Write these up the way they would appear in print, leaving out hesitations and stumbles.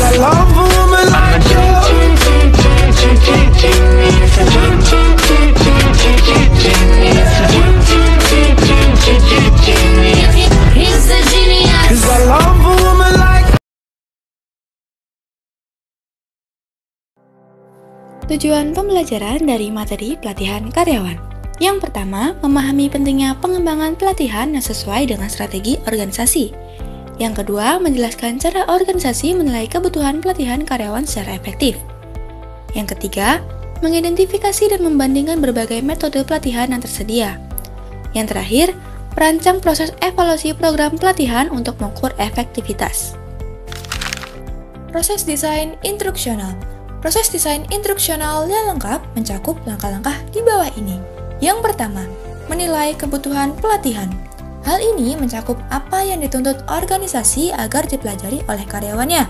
I love a woman like you. He's a genius. 'Cause I love a woman like. Tujuan pembelajaran dari materi pelatihan karyawan. Yang pertama, memahami pentingnya pengembangan pelatihan yang sesuai dengan strategi organisasi. Yang kedua, menjelaskan cara organisasi menilai kebutuhan pelatihan karyawan secara efektif. Yang ketiga, mengidentifikasi dan membandingkan berbagai metode pelatihan yang tersedia. Yang terakhir, merancang proses evaluasi program pelatihan untuk mengukur efektivitas. Proses desain instruksional. Proses desain instruksional yang lengkap mencakup langkah-langkah di bawah ini. Yang pertama, menilai kebutuhan pelatihan. Hal ini mencakup apa yang dituntut organisasi agar dipelajari oleh karyawannya.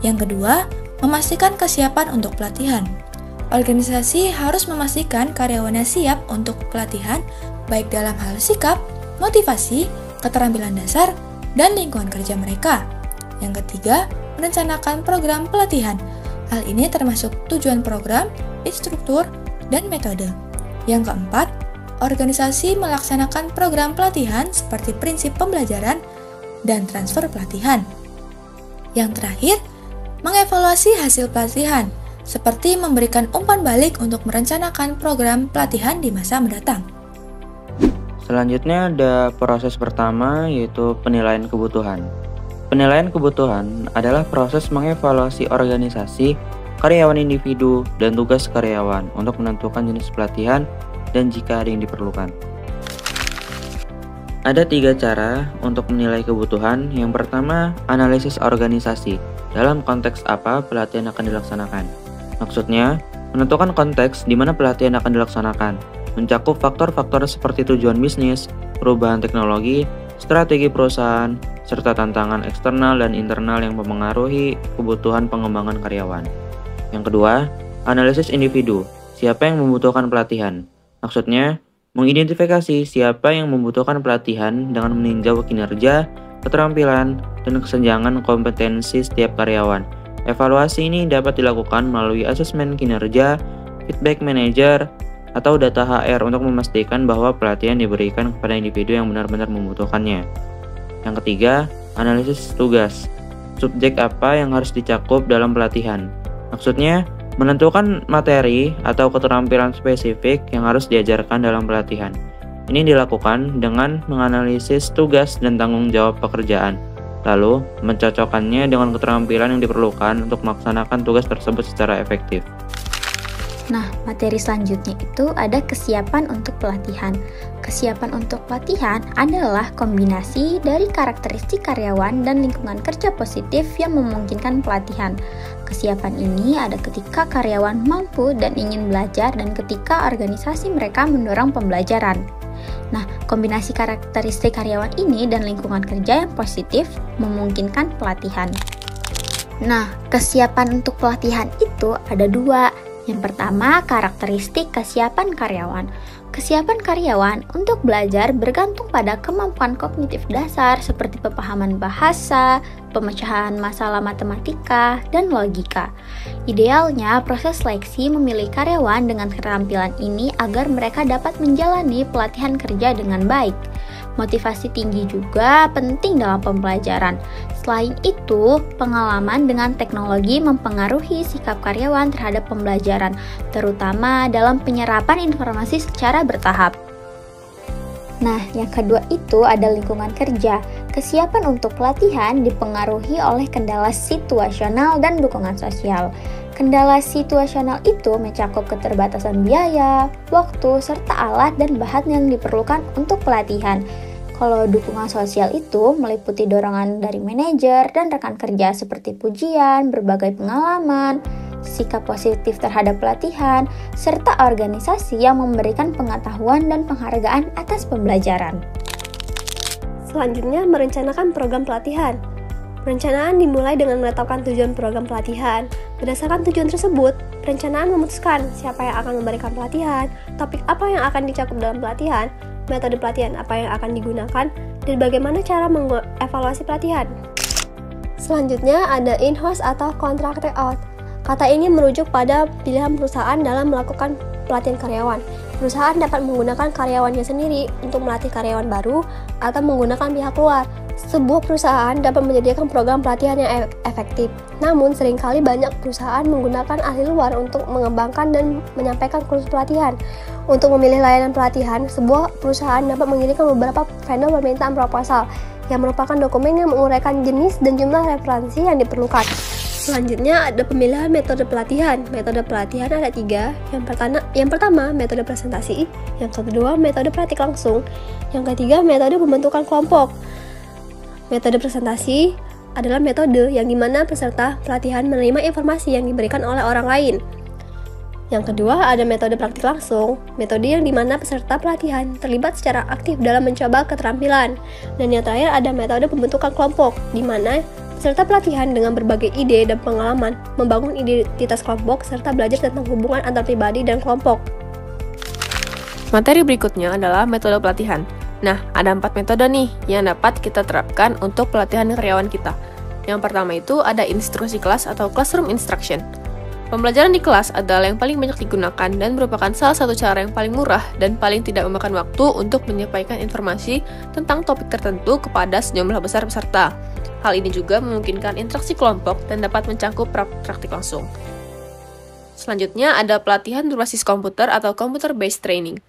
Yang kedua, memastikan kesiapan untuk pelatihan. Organisasi harus memastikan karyawannya siap untuk pelatihan, baik dalam hal sikap, motivasi, keterampilan dasar, dan lingkungan kerja mereka. Yang ketiga, merencanakan program pelatihan. Hal ini termasuk tujuan program, instruktur, dan metode. Yang keempat, organisasi melaksanakan program pelatihan seperti prinsip pembelajaran dan transfer pelatihan. Yang terakhir, mengevaluasi hasil pelatihan, seperti memberikan umpan balik untuk merencanakan program pelatihan di masa mendatang. Selanjutnya ada proses pertama, yaitu penilaian kebutuhan. Penilaian kebutuhan adalah proses mengevaluasi organisasi, karyawan individu, dan tugas karyawan untuk menentukan jenis pelatihan dan jika ada yang diperlukan. Ada 3 cara untuk menilai kebutuhan. Yang pertama, analisis organisasi. Dalam konteks apa pelatihan akan dilaksanakan? Maksudnya, menentukan konteks di mana pelatihan akan dilaksanakan, mencakup faktor-faktor seperti tujuan bisnis, perubahan teknologi, strategi perusahaan, serta tantangan eksternal dan internal yang mempengaruhi kebutuhan pengembangan karyawan. Yang kedua, analisis individu. Siapa yang membutuhkan pelatihan? Maksudnya, mengidentifikasi siapa yang membutuhkan pelatihan dengan meninjau kinerja, keterampilan, dan kesenjangan kompetensi setiap karyawan. Evaluasi ini dapat dilakukan melalui asesmen kinerja, feedback manager, atau data HR untuk memastikan bahwa pelatihan diberikan kepada individu yang benar-benar membutuhkannya. Yang ketiga, analisis tugas. Subjek apa yang harus dicakup dalam pelatihan? Maksudnya, menentukan materi atau keterampilan spesifik yang harus diajarkan dalam pelatihan. Ini dilakukan dengan menganalisis tugas dan tanggung jawab pekerjaan, lalu mencocokkannya dengan keterampilan yang diperlukan untuk melaksanakan tugas tersebut secara efektif. Nah, materi selanjutnya itu ada kesiapan untuk pelatihan. Kesiapan untuk pelatihan adalah kombinasi dari karakteristik karyawan dan lingkungan kerja positif yang memungkinkan pelatihan. Kesiapan ini ada ketika karyawan mampu dan ingin belajar dan ketika organisasi mereka mendorong pembelajaran. Nah, kombinasi karakteristik karyawan ini dan lingkungan kerja yang positif memungkinkan pelatihan. Nah, kesiapan untuk pelatihan itu ada 2. Yang pertama, karakteristik kesiapan karyawan. Kesiapan karyawan untuk belajar bergantung pada kemampuan kognitif dasar seperti pemahaman bahasa, pemecahan masalah matematika, dan logika. Idealnya, proses seleksi memilih karyawan dengan keterampilan ini agar mereka dapat menjalani pelatihan kerja dengan baik. Motivasi tinggi juga penting dalam pembelajaran. Selain itu, pengalaman dengan teknologi mempengaruhi sikap karyawan terhadap pembelajaran, terutama dalam penyerapan informasi secara bertahap. Nah, yang kedua itu ada lingkungan kerja. Kesiapan untuk pelatihan dipengaruhi oleh kendala situasional dan dukungan sosial. Kendala situasional itu mencakup keterbatasan biaya, waktu, serta alat dan bahan yang diperlukan untuk pelatihan. Kalau dukungan sosial itu meliputi dorongan dari manajer dan rekan kerja seperti pujian, berbagai pengalaman, sikap positif terhadap pelatihan, serta organisasi yang memberikan pengetahuan dan penghargaan atas pembelajaran. Selanjutnya, merencanakan program pelatihan. Perencanaan dimulai dengan menetapkan tujuan program pelatihan. Berdasarkan tujuan tersebut, perencanaan memutuskan siapa yang akan memberikan pelatihan, topik apa yang akan dicakup dalam pelatihan, metode pelatihan apa yang akan digunakan, dan bagaimana cara mengevaluasi pelatihan. Selanjutnya ada in-house atau contracted out. Kata ini merujuk pada pilihan perusahaan dalam melakukan pelatihan karyawan. Perusahaan dapat menggunakan karyawannya sendiri untuk melatih karyawan baru atau menggunakan pihak luar. Sebuah perusahaan dapat menyediakan program pelatihan yang efektif. Namun, seringkali banyak perusahaan menggunakan ahli luar untuk mengembangkan dan menyampaikan kursus pelatihan. Untuk memilih layanan pelatihan, sebuah perusahaan dapat mengirimkan beberapa vendor permintaan proposal yang merupakan dokumen yang menguraikan jenis dan jumlah referensi yang diperlukan. Selanjutnya ada pemilihan metode pelatihan. Metode pelatihan ada 3. Yang pertama, metode presentasi. Yang kedua, metode praktik langsung. Yang ketiga, metode pembentukan kelompok. Metode presentasi adalah metode yang dimana peserta pelatihan menerima informasi yang diberikan oleh orang lain. Yang kedua, ada metode praktik langsung, metode yang dimana peserta pelatihan terlibat secara aktif dalam mencoba keterampilan. Dan yang terakhir ada metode pembentukan kelompok, di mana peserta pelatihan dengan berbagai ide dan pengalaman membangun identitas kelompok serta belajar tentang hubungan antar pribadi dan kelompok. Materi berikutnya adalah metode pelatihan. Nah, ada 4 metode nih yang dapat kita terapkan untuk pelatihan karyawan kita. Yang pertama itu ada instruksi kelas atau classroom instruction. Pembelajaran di kelas adalah yang paling banyak digunakan dan merupakan salah satu cara yang paling murah dan paling tidak memakan waktu untuk menyampaikan informasi tentang topik tertentu kepada sejumlah besar peserta. Hal ini juga memungkinkan interaksi kelompok dan dapat mencakup praktik langsung. Selanjutnya ada pelatihan berbasis komputer atau computer-based training.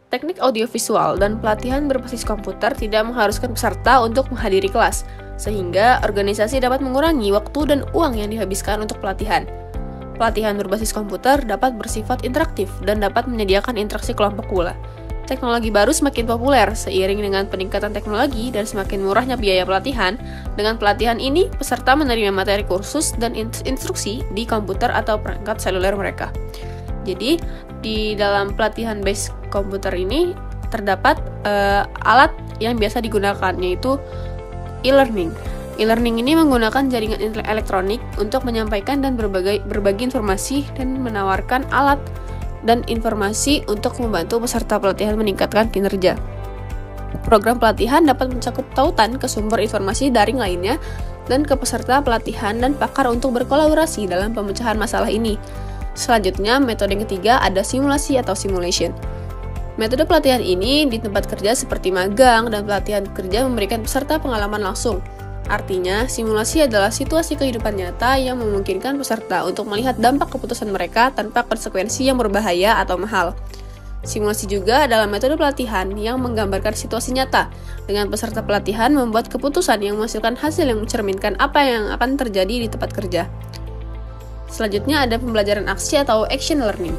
Teknik audiovisual dan pelatihan berbasis komputer tidak mengharuskan peserta untuk menghadiri kelas, sehingga organisasi dapat mengurangi waktu dan uang yang dihabiskan untuk pelatihan. Pelatihan berbasis komputer dapat bersifat interaktif dan dapat menyediakan interaksi kelompok pula. Teknologi baru semakin populer seiring dengan peningkatan teknologi dan semakin murahnya biaya pelatihan. Dengan pelatihan ini, peserta menerima materi kursus dan instruksi di komputer atau perangkat seluler mereka. Jadi, di dalam pelatihan base komputer ini terdapat alat yang biasa digunakan, yaitu e-learning. E-learning ini menggunakan jaringan elektronik untuk menyampaikan dan berbagi informasi dan menawarkan alat dan informasi untuk membantu peserta pelatihan meningkatkan kinerja. Program pelatihan dapat mencakup tautan ke sumber informasi daring lainnya dan ke peserta pelatihan dan pakar untuk berkolaborasi dalam pemecahan masalah ini. Selanjutnya, metode yang ketiga ada simulasi atau simulation. Metode pelatihan ini di tempat kerja seperti magang dan pelatihan kerja memberikan peserta pengalaman langsung. Artinya, simulasi adalah situasi kehidupan nyata yang memungkinkan peserta untuk melihat dampak keputusan mereka tanpa konsekuensi yang berbahaya atau mahal. Simulasi juga adalah metode pelatihan yang menggambarkan situasi nyata, dengan peserta pelatihan membuat keputusan yang menghasilkan hasil yang mencerminkan apa yang akan terjadi di tempat kerja. Selanjutnya ada pembelajaran aksi atau action learning.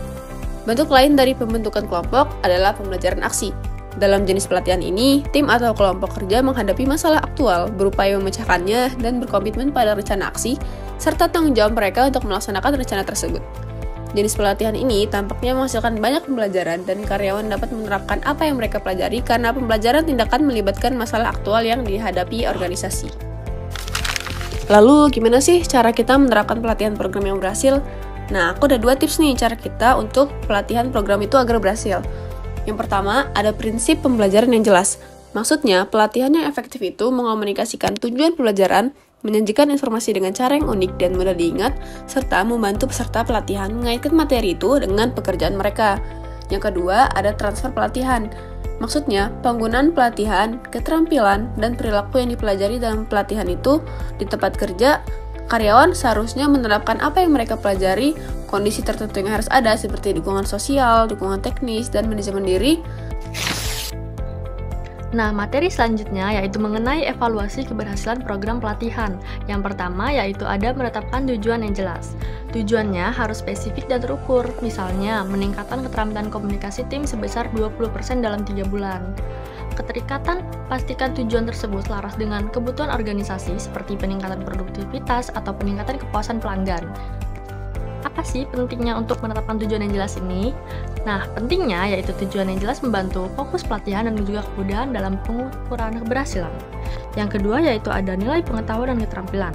Bentuk lain dari pembentukan kelompok adalah pembelajaran aksi. Dalam jenis pelatihan ini, tim atau kelompok kerja menghadapi masalah aktual, berupaya memecahkannya, dan berkomitmen pada rencana aksi, serta tanggung jawab mereka untuk melaksanakan rencana tersebut. Jenis pelatihan ini tampaknya menghasilkan banyak pembelajaran dan karyawan dapat menerapkan apa yang mereka pelajari karena pembelajaran tindakan melibatkan masalah aktual yang dihadapi organisasi. Lalu, gimana sih cara kita menerapkan pelatihan program yang berhasil? Nah, aku ada 2 tips nih cara kita untuk pelatihan program itu agar berhasil. Yang pertama, ada prinsip pembelajaran yang jelas. Maksudnya, pelatihan yang efektif itu mengomunikasikan tujuan pembelajaran, menyajikan informasi dengan cara yang unik dan mudah diingat, serta membantu peserta pelatihan mengaitkan materi itu dengan pekerjaan mereka. Yang kedua, ada transfer pelatihan. Maksudnya, penggunaan pelatihan, keterampilan, dan perilaku yang dipelajari dalam pelatihan itu di tempat kerja, karyawan seharusnya menerapkan apa yang mereka pelajari, kondisi tertentu yang harus ada seperti dukungan sosial, dukungan teknis, dan manajemen diri. Nah, materi selanjutnya yaitu mengenai evaluasi keberhasilan program pelatihan. Yang pertama yaitu ada menetapkan tujuan yang jelas. Tujuannya harus spesifik dan terukur, misalnya meningkatkan keterampilan komunikasi tim sebesar 20% dalam 3 bulan. Keterikatan, pastikan tujuan tersebut selaras dengan kebutuhan organisasi seperti peningkatan produktivitas atau peningkatan kepuasan pelanggan. Apa sih pentingnya untuk menetapkan tujuan yang jelas ini? Nah, pentingnya yaitu tujuan yang jelas membantu fokus pelatihan dan juga kemudahan dalam pengukuran keberhasilan. Yang kedua yaitu ada nilai pengetahuan dan keterampilan.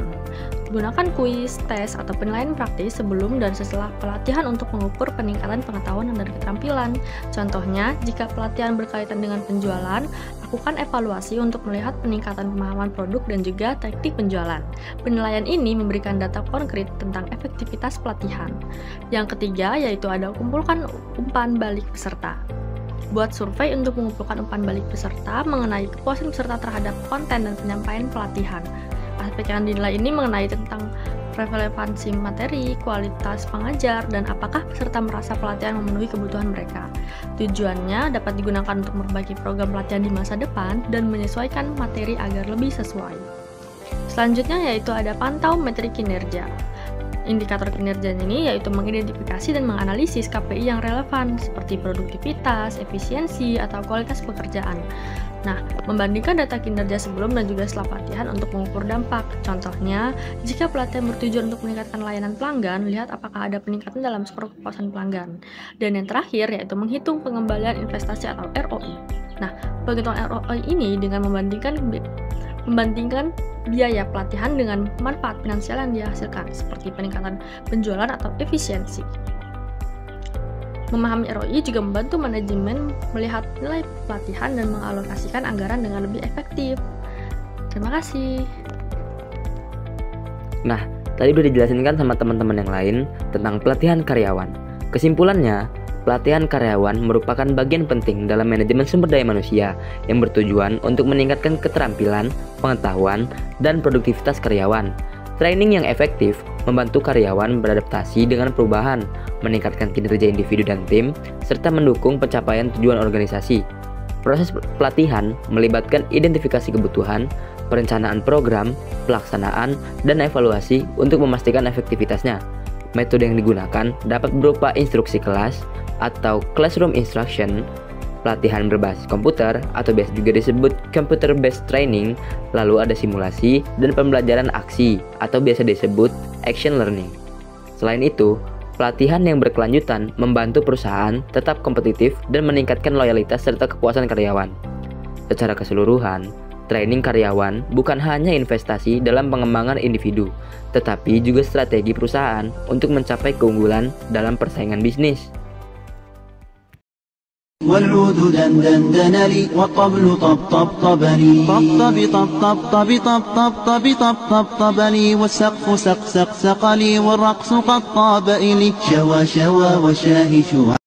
Gunakan kuis, tes, atau penilaian praktis sebelum dan setelah pelatihan untuk mengukur peningkatan pengetahuan dan keterampilan. Contohnya, jika pelatihan berkaitan dengan penjualan, lakukan evaluasi untuk melihat peningkatan pemahaman produk dan juga taktik penjualan. Penilaian ini memberikan data konkret tentang efektivitas pelatihan. Yang ketiga, yaitu ada kumpulkan umpan balik peserta. Buat survei untuk mengumpulkan umpan balik peserta mengenai kepuasan peserta terhadap konten dan penyampaian pelatihan. Aspek yang dinilai ini mengenai tentang relevansi materi, kualitas pengajar, dan apakah peserta merasa pelatihan memenuhi kebutuhan mereka. Tujuannya dapat digunakan untuk memperbaiki program pelatihan di masa depan dan menyesuaikan materi agar lebih sesuai. Selanjutnya yaitu ada pantau metrik kinerja. Indikator kinerja ini yaitu mengidentifikasi dan menganalisis KPI yang relevan seperti produktivitas, efisiensi, atau kualitas pekerjaan. Nah, membandingkan data kinerja sebelum dan juga setelah pelatihan untuk mengukur dampak. Contohnya, jika pelatihan bertujuan untuk meningkatkan layanan pelanggan, lihat apakah ada peningkatan dalam skor kepuasan pelanggan. Dan yang terakhir yaitu menghitung pengembalian investasi atau ROI. Nah, penghitungan ROI ini dengan membandingkan biaya pelatihan dengan manfaat finansial yang dihasilkan, seperti peningkatan penjualan atau efisiensi. Memahami ROI juga membantu manajemen melihat nilai pelatihan dan mengalokasikan anggaran dengan lebih efektif. Terima kasih. Nah, tadi udah dijelasin kan sama teman-teman yang lain tentang pelatihan karyawan. Kesimpulannya, pelatihan karyawan merupakan bagian penting dalam manajemen sumber daya manusia yang bertujuan untuk meningkatkan keterampilan, pengetahuan, dan produktivitas karyawan. Training yang efektif membantu karyawan beradaptasi dengan perubahan, meningkatkan kinerja individu dan tim, serta mendukung pencapaian tujuan organisasi. Proses pelatihan melibatkan identifikasi kebutuhan, perencanaan program, pelaksanaan, dan evaluasi untuk memastikan efektivitasnya. Metode yang digunakan dapat berupa instruksi kelas atau classroom instruction, pelatihan berbasis komputer atau biasa juga disebut computer based training, lalu ada simulasi dan pembelajaran aksi atau biasa disebut action learning. Selain itu, pelatihan yang berkelanjutan membantu perusahaan tetap kompetitif dan meningkatkan loyalitas serta kepuasan karyawan. Secara keseluruhan, training karyawan bukan hanya investasi dalam pengembangan individu, tetapi juga strategi perusahaan untuk mencapai keunggulan dalam persaingan bisnis. والعود دندن دنلي والطبل طب طب طبني طب طب طب طب طب طب طب طب طب طب طبني والسقف سق سق سقلي والرقص قد طاب إلي شوى شوى وشاهي شوى